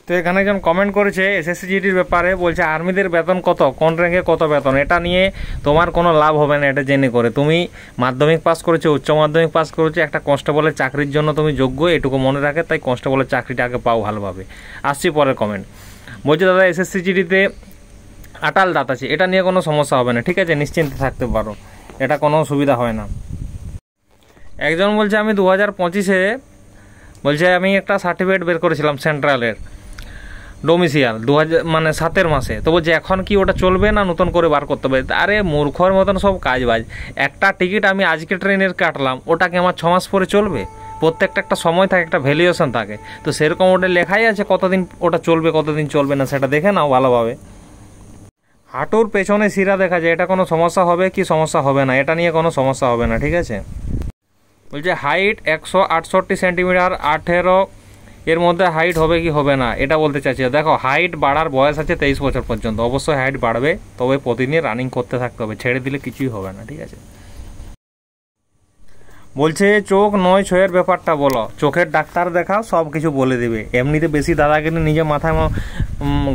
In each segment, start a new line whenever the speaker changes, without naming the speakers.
তো এখানে একজন কমেন্ট করেছে এসএসসি জিডির ব্যাপারে, বলছে আর্মিদের বেতন কত, কোন র্যাঙ্কে কত বেতন। এটা নিয়ে তোমার কোনো লাভ হবে না, এটা জেনে করে। তুমি মাধ্যমিক পাস করেছো, উচ্চ মাধ্যমিক পাস করেছো, একটা কনস্টেবলের চাকরির জন্য তুমি যোগ্য, এটুকু মনে রাখে। তাই কনস্টেবলের চাকরিটা আগে পাও ভালোভাবে। আসছি পরের কমেন্ট। বলছে দাদা এসএসসি জিডিতে আটাল দাঁত আছে, এটা নিয়ে কোনো সমস্যা হবে না, ঠিক আছে, নিশ্চিন্তে থাকতে পারো, এটা কোনো অসুবিধা হয় না। একজন বলছে আমি 2025-এ বলছে আমি একটা সার্টিফিকেট বের করেছিলাম সেন্ট্রালের ডোমিসিয়াল 7 মাসে। তো বলছে এখন কি ওটা চলবে না নতুন করে বার করতে হবে? আরে মূর্খর মতন সব কাজবাজ। একটা টিকিট আমি আজকে ট্রেনের কাটলাম, ওটাকে আমার 6 মাস পরে চলবে? প্রত্যেকটা একটা সময় থাকে, একটা ভ্যালুয়েশন থাকে। তো সেরকম ওটা লেখাই আছে কতদিন ওটা চলবে কতদিন চলবে না, সেটা দেখে নাও ভালোভাবে। হাঁটুর পেছনে শিরা দেখা যায়, এটা কোনো সমস্যা হবে কি সমস্যা হবে না, এটা নিয়ে কোনো সমস্যা হবে না, ঠিক আছে। বলছে হাইট 168 সেন্টিমিটার, 18 এর মধ্যে হাইট হবে কি হবে না, এটা বলতে চাইছি। দেখো হাইট বাড়ার বয়স আছে 23 বছর পর্যন্ত, অবশ্যই হাইট বাড়বে, তবে প্রতিদিন রানিং করতে থাকতে হবে, ছেড়ে দিলে কিছুই হবে না, ঠিক আছে। বলছে চোখ 9-6-এর ব্যাপারটা বলো, চোখের ডাক্তার দেখাও, সব কিছু বলে দেবে। এমনিতে বেশি দাদাগিরি নিজে মাথায়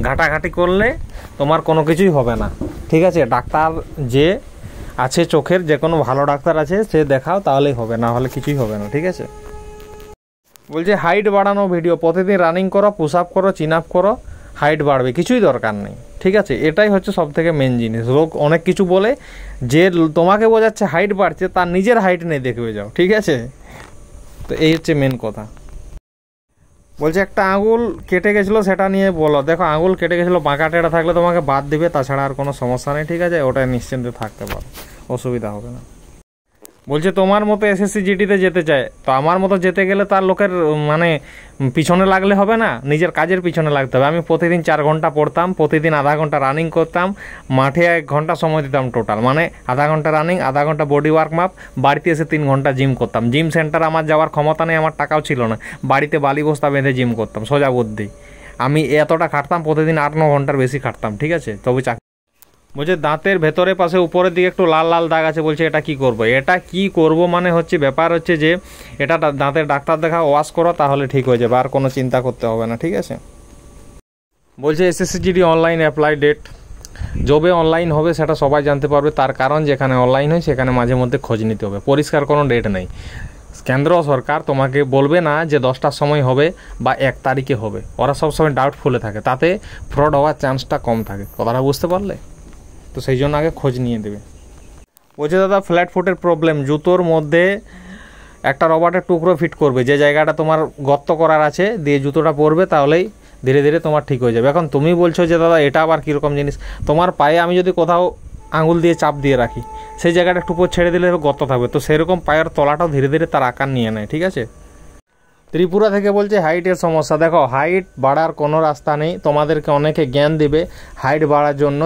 ঘাটাঘাটি করলে তোমার কোনো কিছুই হবে না, ঠিক আছে। ডাক্তার যে আছে চোখের, যে কোনো ভালো ডাক্তার আছে, সে দেখাও, তাহলেই হবে, না হলে কিছুই হবে না, ঠিক আছে। বলছে হাইট বাড়ানো ভিডিও, প্রতিদিন রানিং করো, পুশ আপ করো, চিন আপ করো, হাইট বাড়বে, কিছুই দরকার নেই, ঠিক আছে। এটাই হচ্ছে সব থেকে মেন জিনিস। লোক অনেক কিছু বলে, যে তোমাকে বোঝাচ্ছে হাইট বাড়ছে, তার নিজের হাইট নেই, দেখবে যাও, ঠিক আছে। তো এই হচ্ছে মেন কথা। বলছে একটা আঙুল কেটে গেছিলো, সেটা নিয়ে বলো। দেখো আঙুল কেটে গেছিলো, বাঁকা টেরা থাকলে তোমাকে বাদ দিবে, তাছাড়া আর কোনো সমস্যা নেই, ঠিক আছে, ওটা নিশ্চিন্তে থাকতে পারো, অসুবিধা হবে না। বলছে তোমার মতো এসএসসি জিডিতে যেতে চায়, তো আমার মতো যেতে গেলে তার লোকের পিছনে লাগলে হবে না, নিজের কাজের পিছনে লাগতে হবে। আমি প্রতিদিন 4 ঘন্টা পড়তাম, প্রতিদিন আধা ঘন্টা রানিং করতাম, মাঠে 1 ঘন্টা সময় দিতাম টোটাল, আধা ঘন্টা রানিং, আধা ঘন্টা বডি ওয়ার্ক মাপ, বাড়িতে এসে 3 ঘন্টা জিম করতাম। জিম সেন্টার আমার যাওয়ার ক্ষমতা নেই, আমার টাকাও ছিল না, বাড়িতে বালি বস্তা বেঁধে জিম করতাম, সোজা বুদ্ধি। আমি এতটা খাটতাম, প্রতিদিন 8-9 ঘন্টার বেশি খাটতাম, ঠিক আছে, তবে বলছে দাঁতের ভেতরের পাশে উপরের দিকে একটু লাল লাল দাগ আছে, বলছে এটা কি করব। এটা কি করব হচ্ছে ব্যাপার হচ্ছে যে এটা দাঁতের ডাক্তার দেখা, ওয়াশ করো, তাহলে ঠিক হয়ে যাবে, আর কোনো চিন্তা করতে হবে না, ঠিক আছে। বলছে SSC GD online apply date যবে অনলাইন হবে সেটা সবাই জানতে পারবে, তার কারণ যেখানে অনলাইন হয় সেখানে মাঝে মধ্যে খোঁজ নিতে হবে, পরিষ্কার কোনো ডেট নেই। কেন্দ্র সরকার তোমাকে বলবে না যে 10টার সময় হবে বা 1 তারিখে হবে, ওরা সবসময় ডাউটফুলে থাকে, তাতে ফ্রড হওয়ার চান্সটা কম থাকে, কথাটা বুঝতে পারলে? তো সেই জন্য আগে খোঁজ নিয়ে দেবে। বলছে দাদা ফ্ল্যাট ফুটের প্রবলেম, জুতোর মধ্যে একটা রবারের টুকরো ফিট করবে, যে জায়গাটা তোমার গর্ত করার আছে, দিয়ে জুতোটা পরবে, তাহলেই ধীরে ধীরে তোমার ঠিক হয়ে যাবে। এখন তুমি বলছো যে দাদা এটা আবার কীরকম জিনিস, তোমার পায়ে আমি যদি কোথাও আঙুল দিয়ে চাপ দিয়ে রাখি, সেই জায়গাটা একটু উপর ছেড়ে দিলে গর্ত থাকবে, তো সেরকম পায়ের তলাটাও ধীরে ধীরে তার আকার নিয়ে নেয়, ঠিক আছে। ত্রিপুরা থেকে বলছে হাইটের সমস্যা, দেখো হাইট বাড়ার কোনো রাস্তা নেই, তোমাদেরকে অনেকে জ্ঞান দেবে হাইট বাড়ার জন্য,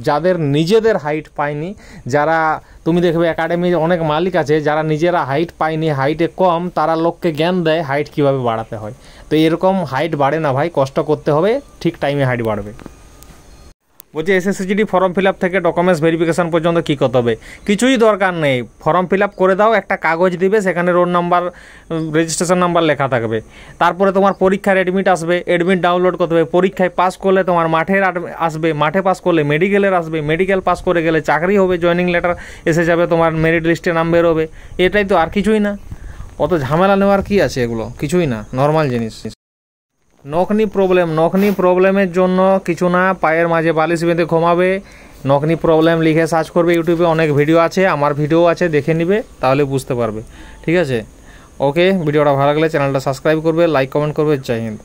যাদের নিজেদের হাইট পায়নি, যারা তুমি দেখবে একাডেমির অনেক মালিক আছে যারা নিজেরা হাইট পায়নি, হাইটে কম, তারা লোককে জ্ঞান দেয় হাইট কীভাবে বাড়াতে হয়। তো এরকম হাইট বাড়ে না ভাই, কষ্ট করতে হবে, ঠিক টাইমে হাইট বাড়বে। বলছে SSC GD form fill up থেকে ডকুমেন্টস ভেরিফিকেশান পর্যন্ত কী করতে হবে? কিছুই দরকার নেই, ফর্ম ফিল আপ করে দাও, একটা কাগজ দিবে, সেখানে রোল নাম্বার, রেজিস্ট্রেশন নাম্বার লেখা থাকবে। তারপরে তোমার পরীক্ষার অ্যাডমিট আসবে, অ্যাডমিট ডাউনলোড করতে হবে, পরীক্ষায় পাস করলে তোমার মাঠের আসবে, মাঠে পাস করলে মেডিকেলের আসবে, মেডিকেল পাস করে গেলে চাকরি হবে, জয়েনিং লেটার এসে যাবে, তোমার মেরিট লিস্টে নাম বেরোবে, এটাই তো, আর কিছুই না। অত ঝামেলা নেওয়ার কি আছে, এগুলো কিছুই না, নর্মাল জিনিস। নখনি প্রবলেমের জন্য কিছু না, পায়ের মাঝে বালিশ বেঁধে ঘুমাবে, নখনি প্রবলেম লিখে সার্চ করবে, ইউটিউবে অনেক ভিডিও আছে, আমার ভিডিও আছে, দেখে নিবে, তাহলে বুঝতে পারবে, ঠিক আছে। ওকে, ভিডিওটা ভালো লাগলে চ্যানেলটা সাবস্ক্রাইব করবে, লাইক কমেন্ট করবে। জয় হিন্দ।